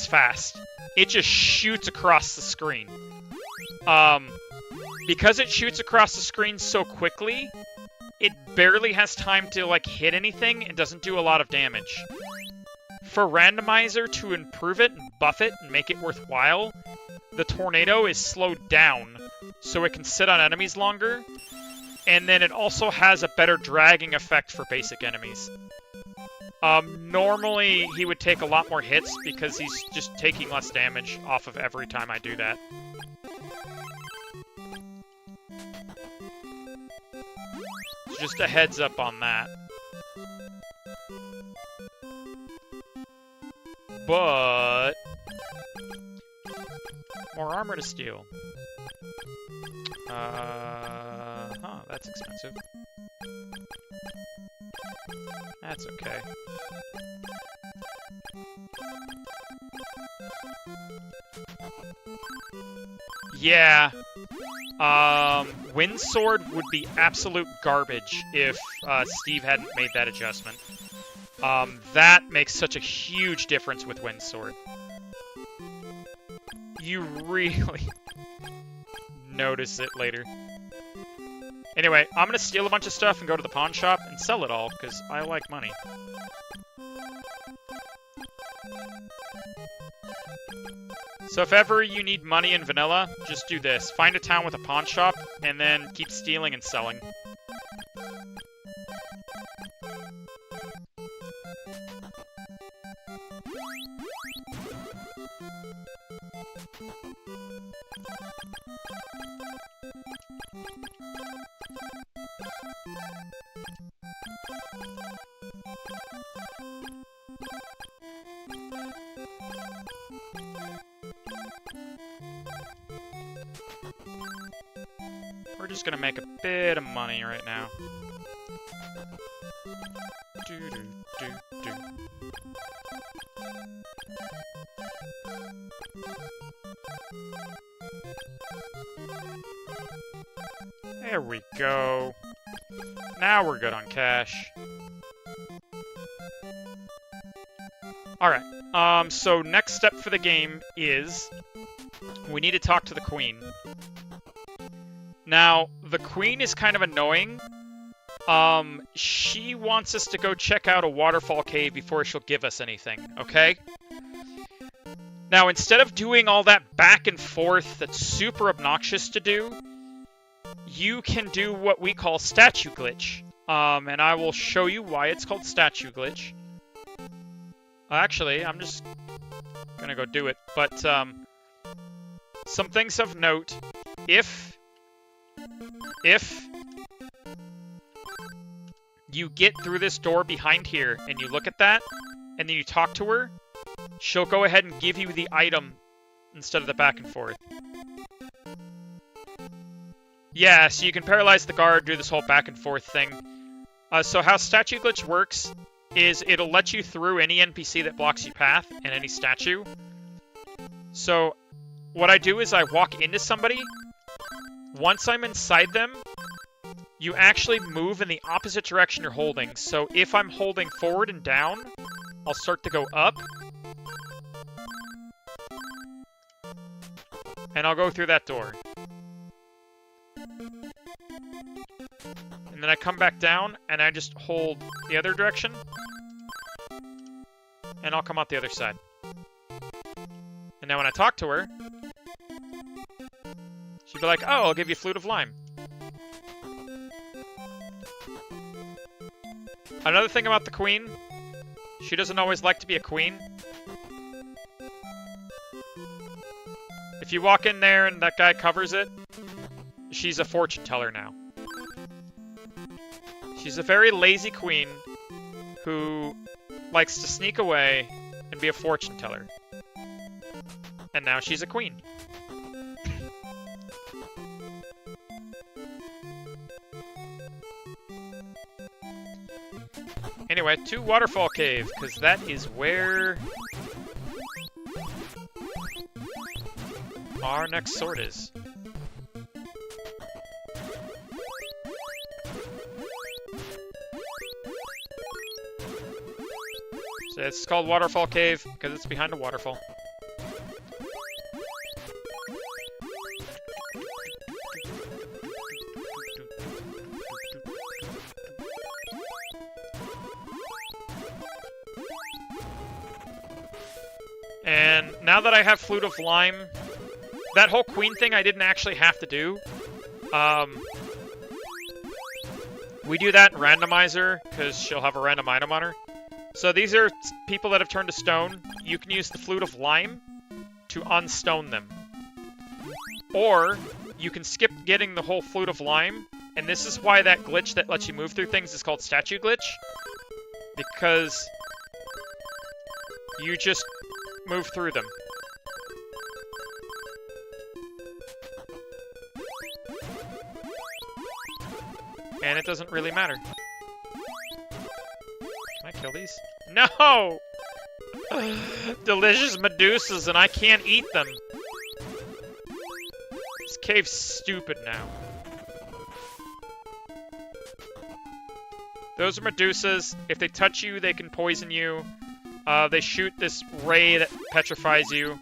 as fast. It just shoots across the screen. Because it shoots across the screen so quickly, it barely has time to, like, hit anything and doesn't do a lot of damage. For Randomizer to improve it and buff it and make it worthwhile, the tornado is slowed down so it can sit on enemies longer, and then it also has a better dragging effect for basic enemies. Normally, he would take a lot more hits because he's just taking less damage off of every time I do that. So just a heads up on that. But... more armor to steal. Huh, that's expensive. That's okay. Yeah. Wind Sword would be absolute garbage if Steve hadn't made that adjustment. That makes such a huge difference with Wind Sword. You really notice it later. Anyway, I'm gonna steal a bunch of stuff and go to the pawn shop and sell it all, because I like money. So if ever you need money in vanilla, just do this. Find a town with a pawn shop, and then keep stealing and selling. We're just gonna make a bit of money right now. There we go. Now we're good on cash. Alright, so next step for the game is we need to talk to the queen. Now, the queen is kind of annoying. She wants us to go check out a waterfall cave before she'll give us anything, okay? Now, instead of doing all that back and forth that's super obnoxious to do, you can do what we call statue glitch. And I will show you why it's called statue glitch. Actually, I'm just gonna go do it. But, some things of note. If you get through this door behind here and you look at that, and then you talk to her, she'll go ahead and give you the item instead of the back and forth. Yeah, so you can paralyze the guard, do this whole back and forth thing. So how statue glitch works is it'll let you through any NPC that blocks your path and any statue. So what I do is I walk into somebody. Once I'm inside them, you actually move in the opposite direction you're holding. So if I'm holding forward and down, I'll start to go up. And I'll go through that door. And then I come back down, and I just hold the other direction. And I'll come out the other side. And now when I talk to her, she'll be like, oh, I'll give you Flute of Lime. Another thing about the queen, she doesn't always like to be a queen. If you walk in there and that guy covers it, she's a fortune teller now. She's a very lazy queen who likes to sneak away and be a fortune teller. And now she's a queen. Anyway, to Waterfall Cave, because that is where our next sword is. So it's called Waterfall Cave because it's behind a waterfall. And now that I have Flute of Lime, that whole queen thing I didn't actually have to do. We do that in Randomizer, because she'll have a random item on her. So these are people that have turned to stone. You can use the Flute of Lime to unstone them. Or, you can skip getting the whole Flute of Lime, and this is why that glitch that lets you move through things is called Statue Glitch. Because you just move through them. And it doesn't really matter. Can I kill these? No! Delicious Medusas, and I can't eat them. This cave's stupid now. Those are Medusas. If they touch you, they can poison you. They shoot this ray that petrifies you.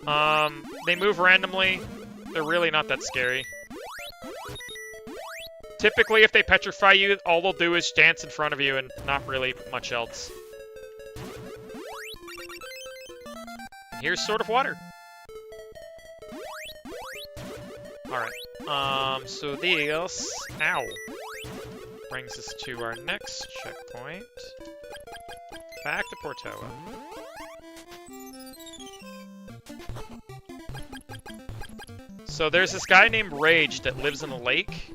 They move randomly. They're really not that scary. Typically, if they petrify you, all they'll do is dance in front of you and not really much else. And here's Sword of Water. Alright. So this... Ow. Brings us to our next checkpoint. Back to Portoa. So there's this guy named Rage that lives in a lake.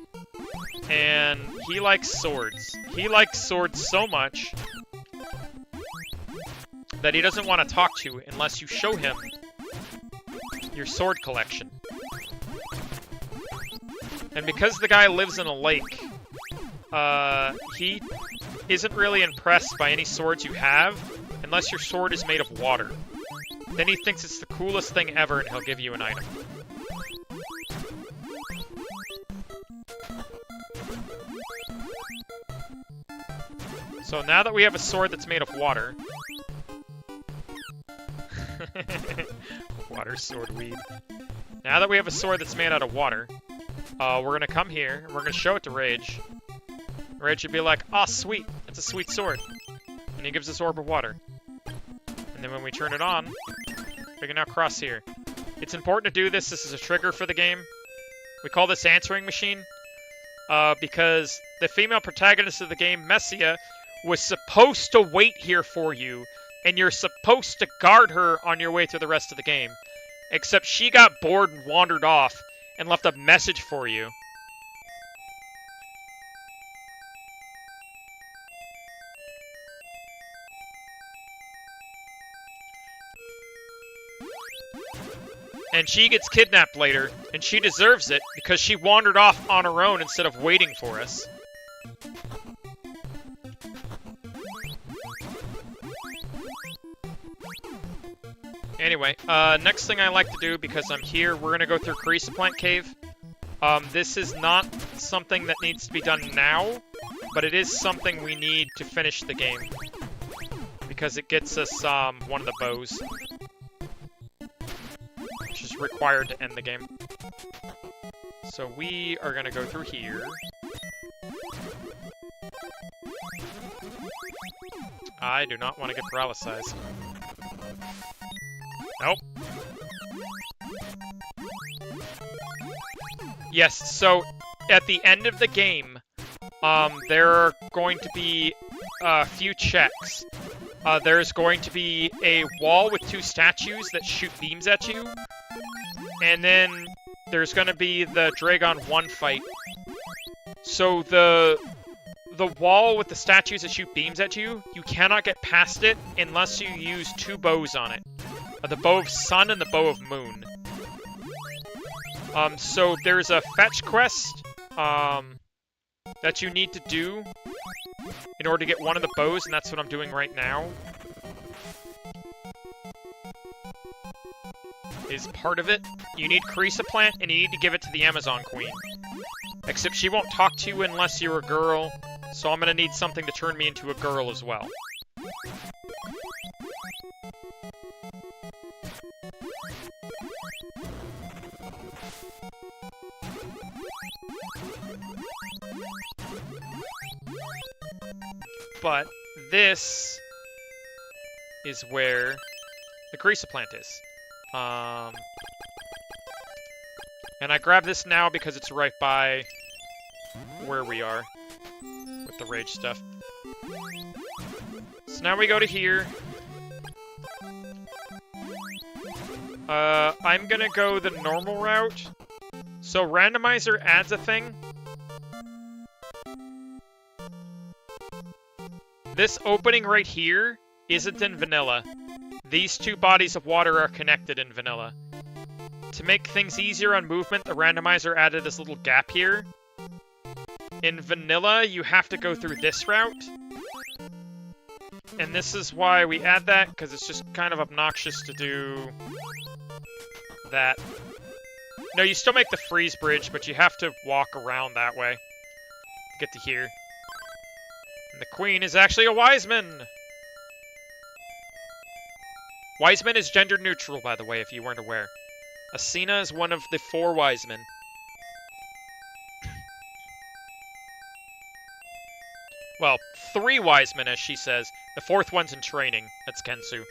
And he likes swords. He likes swords so much that he doesn't want to talk to you unless you show him your sword collection. And because the guy lives in a lake, he isn't really impressed by any swords you have unless your sword is made of water. Then he thinks it's the coolest thing ever and he'll give you an item. So now that we have a sword that's made of water... Water sword weed. Now that we have a sword that's made out of water, we're gonna come here, and we're gonna show it to Rage. Rage would be like, "Ah, sweet, it's a sweet sword." And he gives us orb of water. And then when we turn it on, we can now cross here. It's important to do this. This is a trigger for the game. We call this answering machine, because the female protagonist of the game, Messia, was supposed to wait here for you, and you're supposed to guard her on your way through the rest of the game. Except she got bored and wandered off, and left a message for you. And she gets kidnapped later, and she deserves it, because she wandered off on her own instead of waiting for us. Anyway, next thing I like to do, because I'm here, we're going to go through Crystalis Cave. This is not something that needs to be done now, but it is something we need to finish the game. Because it gets us one of the bows. Which is required to end the game. So we are going to go through here. I do not want to get paralyzed. Nope. Yes, so at the end of the game, there are going to be a few checks. There's going to be a wall with 2 statues that shoot beams at you. And then there's going to be the Dragon 1 fight. So the wall with the statues that shoot beams at you, you cannot get past it unless you use 2 bows on it. The Bow of Sun and the Bow of Moon. So there's a fetch quest that you need to do in order to get one of the bows, and that's what I'm doing right now. Is part of it. You need Crystalis, and you need to give it to the Amazon Queen. Except she won't talk to you unless you're a girl, so I'm gonna need something to turn me into a girl as well. But this is where The Crystalis is. And I grab this now because it's right by where we are with the rage stuff. So now we go to here. I'm gonna go the normal route. So randomizer adds a thing. This opening right here isn't in vanilla. These two bodies of water are connected in vanilla. To make things easier on movement, the randomizer added this little gap here. In vanilla, you have to go through this route. And this is why we add that, because it's just kind of obnoxious to do that. No, you still make the freeze bridge, but you have to walk around that way to get to here. And the queen is actually a Wiseman! Wiseman is gender neutral, by the way, if you weren't aware. Asina is one of the 4 Wisemen. Well, 3 Wisemen, as she says. The 4th one's in training. That's Kensu.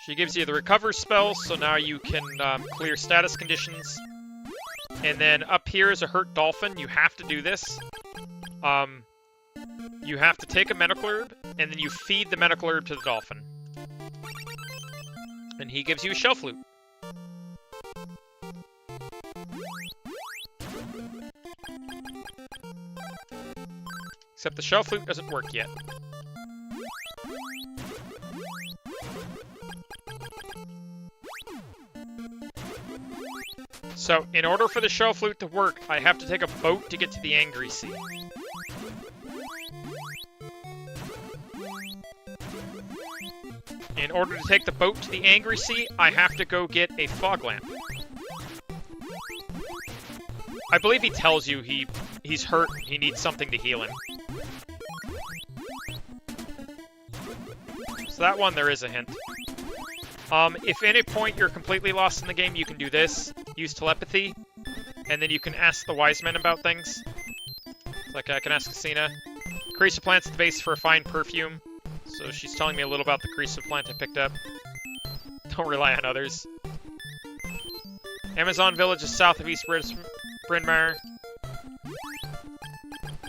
She gives you the recover spell, so now you can clear status conditions. And then up here is a hurt dolphin. You have to do this. You have to take a medical herb, and then you feed the medical herb to the dolphin. And he gives you a shell flute. Except the shell flute doesn't work yet. So, in order for the shell flute to work, I have to take a boat to get to the Angry Sea. In order to take the boat to the Angry Sea, I have to go get a fog lamp. I believe he tells you he's hurt, he needs something to heal him. So that one, there is a hint. If at any point you're completely lost in the game, you can do this. Use telepathy, and then you can ask the wise men about things. Like, I can ask Asina. Crysta plant's the base for a fine perfume. So she's telling me a little about the Crysta plant I picked up. Don't rely on others. Amazon village is south of East Bryn Mawr.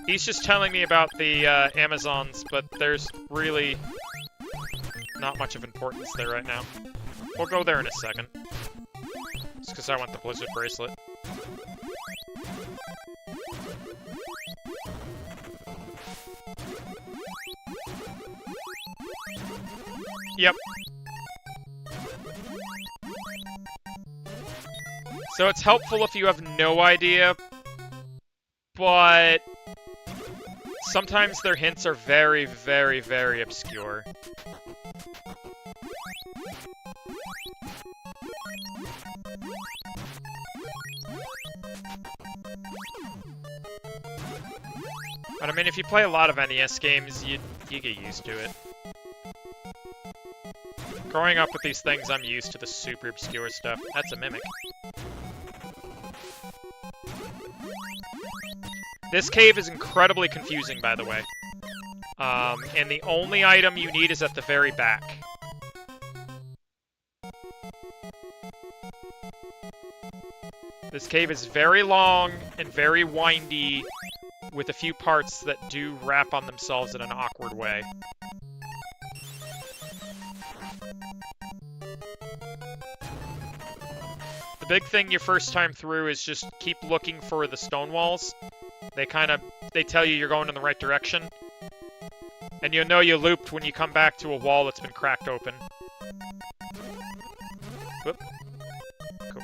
He's just telling me about the Amazons, but there's really not much of importance there right now. We'll go there in a second. Just because I want the Blizzard bracelet. Yep. So it's helpful if you have no idea, but sometimes their hints are very, very, very obscure. But I mean, if you play a lot of NES games, you get used to it. Growing up with these things, I'm used to the super obscure stuff. That's a mimic. This cave is incredibly confusing, by the way. And the only item you need is at the very back. This cave is very long and very windy, with a few parts that do wrap on themselves in an awkward way. The big thing your first time through is just keep looking for the stone walls. They tell you you're going in the right direction. And you'll know you looped when you come back to a wall that's been cracked open. Whoop. Cool.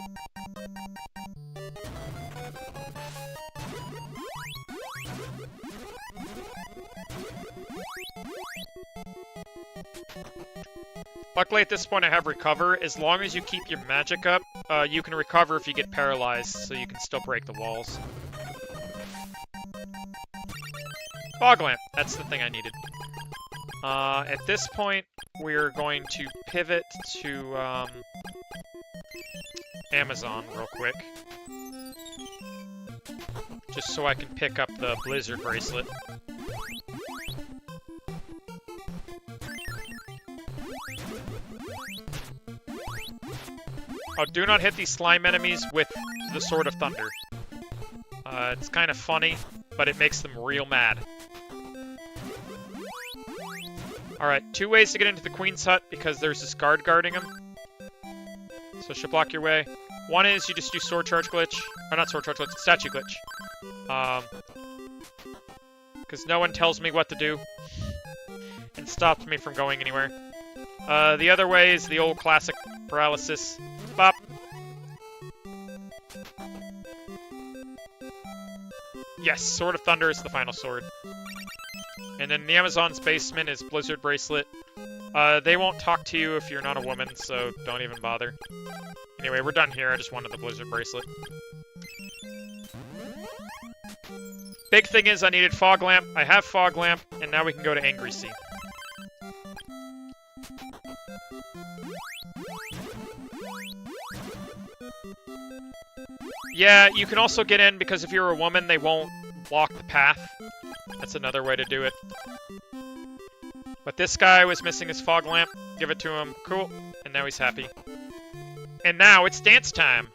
Luckily at this point I have recover. As long as you keep your magic up, you can recover if you get paralyzed, so you can still break the walls. Fog lamp, that's the thing I needed. At this point, we're going to pivot to Amazon real quick. just so I can pick up the Blizzard Bracelet. Oh, do not hit these slime enemies with the Sword of Thunder. It's kind of funny, but it makes them real mad. Alright, 2 ways to get into the Queen's Hut, because there's this guard guarding him. So she'll block your way. One is you just do Sword Charge Glitch. Or not Sword Charge Glitch, Statue Glitch. Because no one tells me what to do. And stops me from going anywhere. The other way is the old classic paralysis. Bop. Yes, Sword of Thunder is the final sword. And then the Amazon's basement is Blizzard Bracelet. They won't talk to you if you're not a woman, so don't even bother. Anyway, we're done here. I just wanted the Blizzard Bracelet. Big thing is I needed Fog Lamp. I have Fog Lamp, and now we can go to Angry Sea. Yeah, you can also get in because if you're a woman, they won't block the path. That's another way to do it. But this guy was missing his fog lamp. Give it to him. Cool. And now he's happy. And now it's dance time.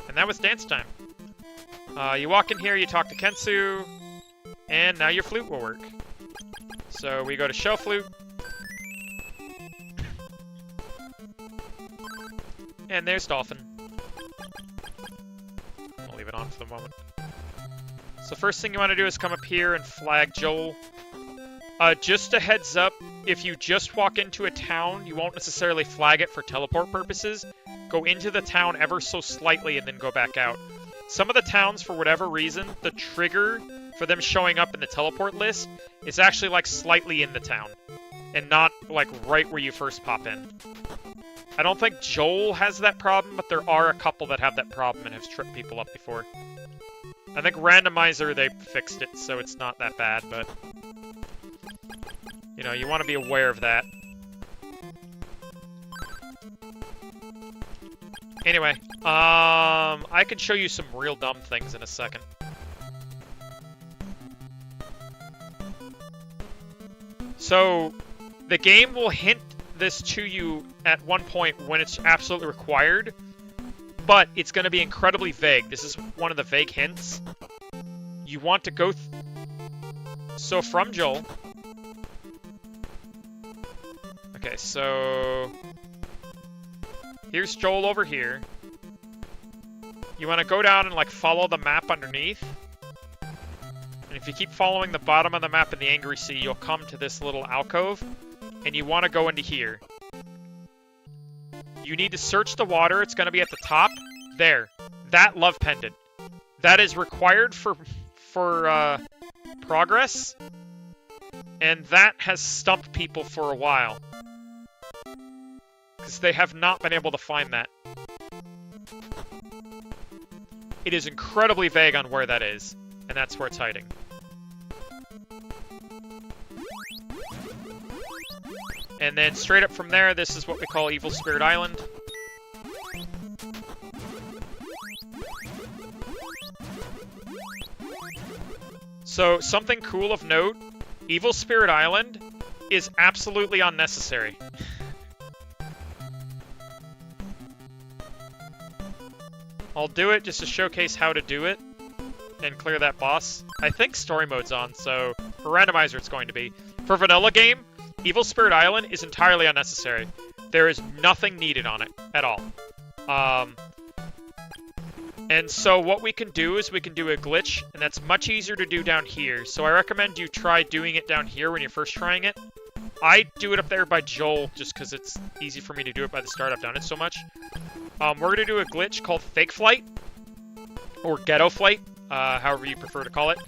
And that was dance time. You walk in here, you talk to Kensu, and now your flute will work. So we go to show flute. And there's Dolphin. I'll leave it on for the moment. So first thing you want to do is come up here and flag Joel. Just a heads up, if you just walk into a town, you won't necessarily flag it for teleport purposes. Go into the town ever so slightly and then go back out. Some of the towns, for whatever reason, the trigger for them showing up in the teleport list is actually like slightly in the town. And not like right where you first pop in. I don't think Joel has that problem, but there are a couple that have that problem and have tripped people up before. I think Randomizer, they fixed it, so it's not that bad, but... You know, you want to be aware of that. Anyway, I could show you some real dumb things in a second. So, the game will hint this to you at one point when it's absolutely required, but it's going to be incredibly vague. This is one of the vague hints. You want to go... So, from Joel... Okay, so... Here's Joel over here. You want to go down and, like, follow the map underneath. And if you keep following the bottom of the map in the Angry Sea, you'll come to this little alcove. And you want to go into here. You need to search the water. It's going to be at the top. There. That love pendant. That is required for progress. And that has stumped people for a while. Because they have not been able to find that. It is incredibly vague on where that is. And that's where it's hiding. And then straight up from there, this is what we call Evil Spirit Island. So, something cool of note, Evil Spirit Island is absolutely unnecessary. I'll do it just to showcase how to do it and clear that boss. I think story mode's on, so for randomizer it's going to be. For vanilla game, Evil Spirit Island is entirely unnecessary. There is nothing needed on it at all. And so what we can do is we can do a glitch, and that's much easier to do down here. So I recommend you try doing it down here when you're first trying it. I do it up there by Joel just because it's easy for me to do it by the start. I've done it so much. We're going to do a glitch called Fake Flight, or Ghetto Flight, however you prefer to call it.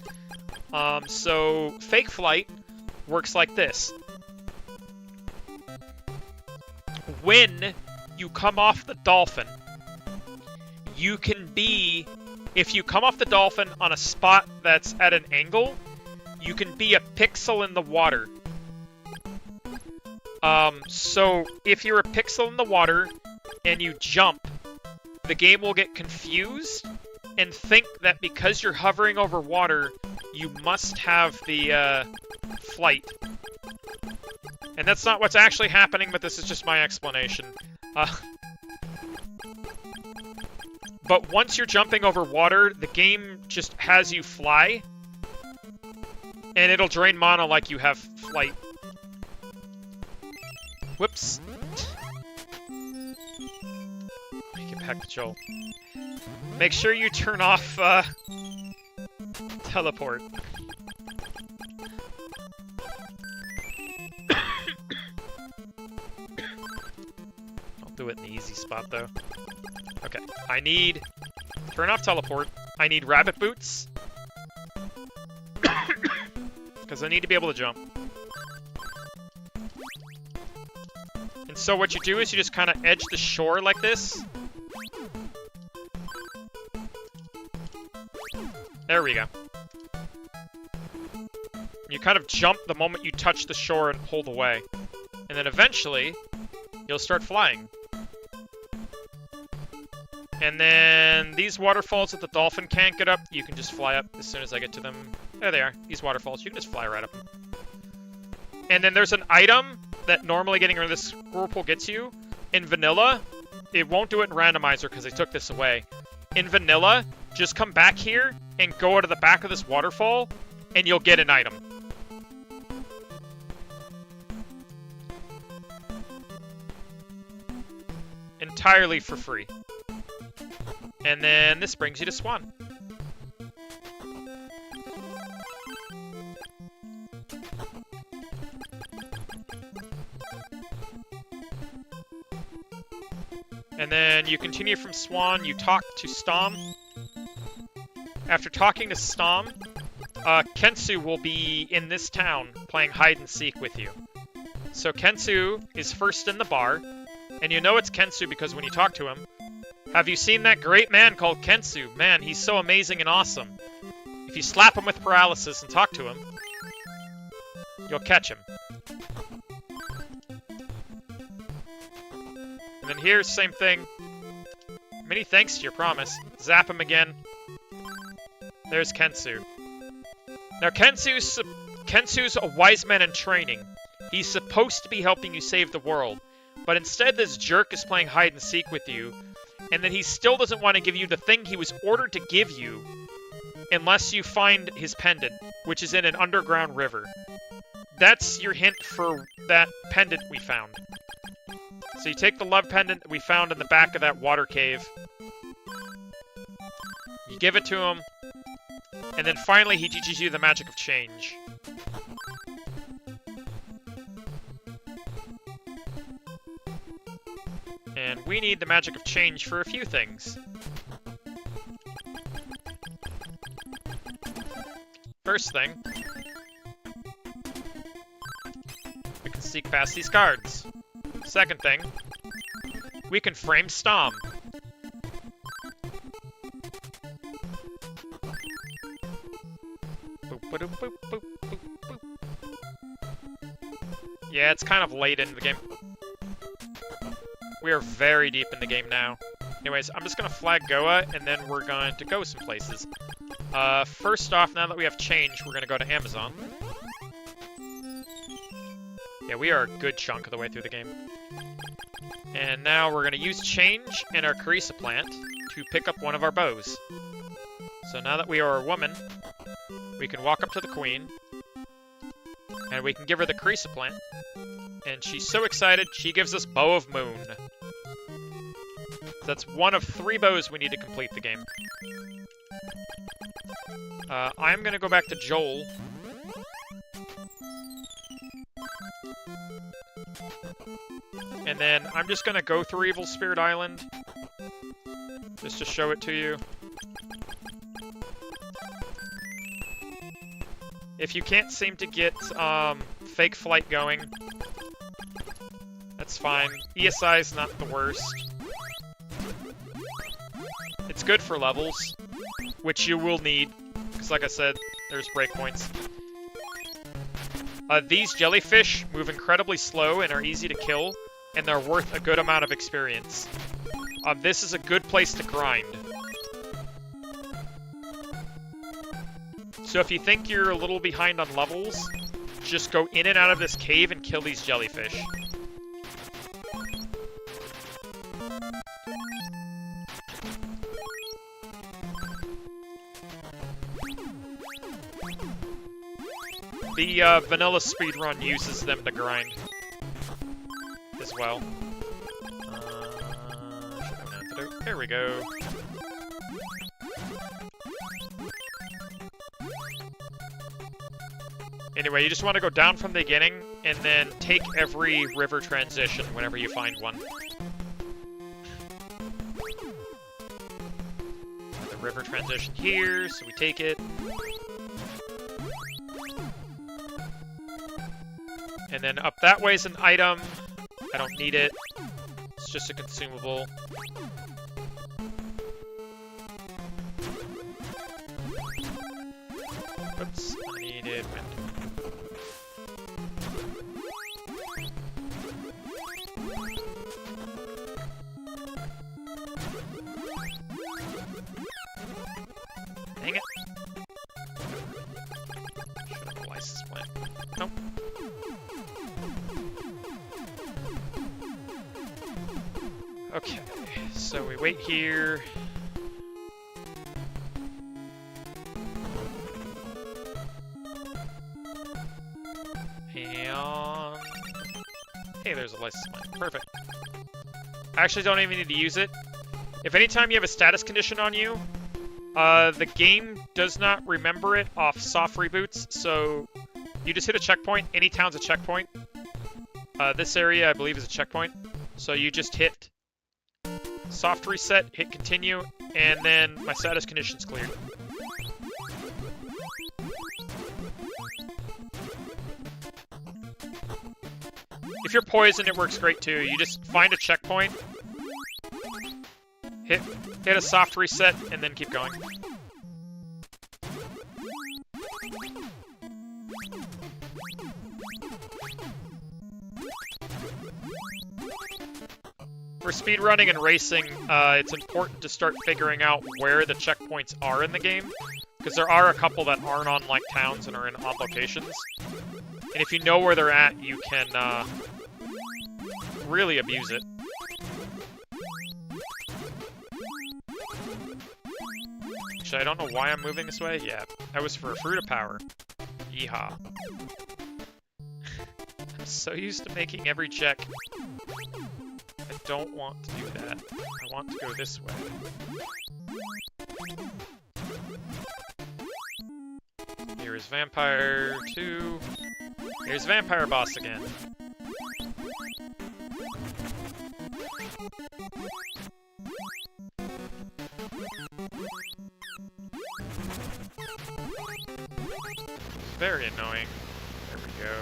So Fake Flight works like this. When you come off the dolphin, you can be, if you come off the dolphin on a spot that's at an angle, you can be a pixel in the water. So if you're a pixel in the water, and you jump, the game will get confused and think that because you're hovering over water, you must have the flight. And that's not what's actually happening, but this is just my explanation. But once you're jumping over water, the game just has you fly. And it'll drain mana like you have flight. Whoops. Get back to Joel. Make sure you turn off teleport. I'll do it in the easy spot though. Okay, I need... Turn off teleport. I need rabbit boots. Because I need to be able to jump. And so what you do is you just kind of edge the shore like this. There we go. You kind of jump the moment you touch the shore and pull away. And then eventually, you'll start flying. And then these waterfalls that the dolphin can't get up, you can just fly up as soon as I get to them. There they are, these waterfalls. You can just fly right up them. And then there's an item that normally getting rid of this whirlpool gets you. In vanilla, it won't do it in randomizer because they took this away. In vanilla, just come back here and go to the back of this waterfall, and you'll get an item. Entirely for free. And then this brings you to Swan. And then you continue from Swan, you talk to Stom. After talking to Stom, Kensu will be in this town playing hide and seek with you. So Kensu is first in the bar, and you know it's Kensu because when you talk to him, have you seen that great man called Kensu? Man, he's so amazing and awesome. If you slap him with paralysis and talk to him, you'll catch him. And then here's same thing. Many thanks to your promise. Zap him again. There's Kensu. Now Kensu's a wise man in training. He's supposed to be helping you save the world. But instead this jerk is playing hide and seek with you. And then he still doesn't want to give you the thing he was ordered to give you unless you find his pendant, which is in an underground river. That's your hint for that pendant we found. So you take the love pendant that we found in the back of that water cave. You give it to him. And then finally he teaches you the magic of change. And we need the magic of change for a few things. First thing, we can sneak past these guards. Second thing, we can frame Stom. Yeah, it's kind of late into the game. We are very deep in the game now. Anyways, I'm just going to flag Goa, and then we're going to go some places. First off, now that we have change, we're going to go to Amazon. Yeah, we are a good chunk of the way through the game. And now we're going to use change and our Carissa plant to pick up one of our bows. So now that we are a woman, we can walk up to the queen, and we can give her the Carissa plant. And she's so excited, she gives us Bow of Moon. That's one of 3 bows we need to complete the game. I'm going to go back to Joel. And then I'm just going to go through Evil Spirit Island. Just to show it to you. If you can't seem to get fake flight going, that's fine. ESI is not the worst. It's good for levels, which you will need, because like I said, there's breakpoints. These jellyfish move incredibly slow and are easy to kill. and they're worth a good amount of experience. This is a good place to grind. So if you think you're a little behind on levels, just go in and out of this cave and kill these jellyfish. The vanilla speedrun uses them to grind as well. There we go. Anyway, you just want to go down from the beginning and then take every river transition whenever you find one. The river transition here, so we take it. And then up that way is an item. I don't need it. It's just a consumable. Oops, I needed wind. Dang it. Should have a license plate. Nope. Okay, so we wait here. And... hey, there's a license plate. Perfect. I actually don't even need to use it. If anytime you have a status condition on you, the game does not remember it off soft reboots, so you just hit a checkpoint. Any town's a checkpoint. This area, I believe, is a checkpoint. So you just hit soft reset, hit continue, and then my status condition's cleared. If you're poisoned, it works great too. You just find a checkpoint, hit a soft reset, and then keep going. For speedrunning and racing, it's important to start figuring out where the checkpoints are in the game, because there are a couple that aren't on like towns and are in odd locations. And if you know where they're at, you can really abuse it. Actually, I don't know why I'm moving this way. Yeah, that was for a fruit of power. Yeehaw. I'm so used to making every check. I don't want to do that. I want to go this way. Here is Vampire 2. Here's Vampire Boss again. Very annoying. There we go.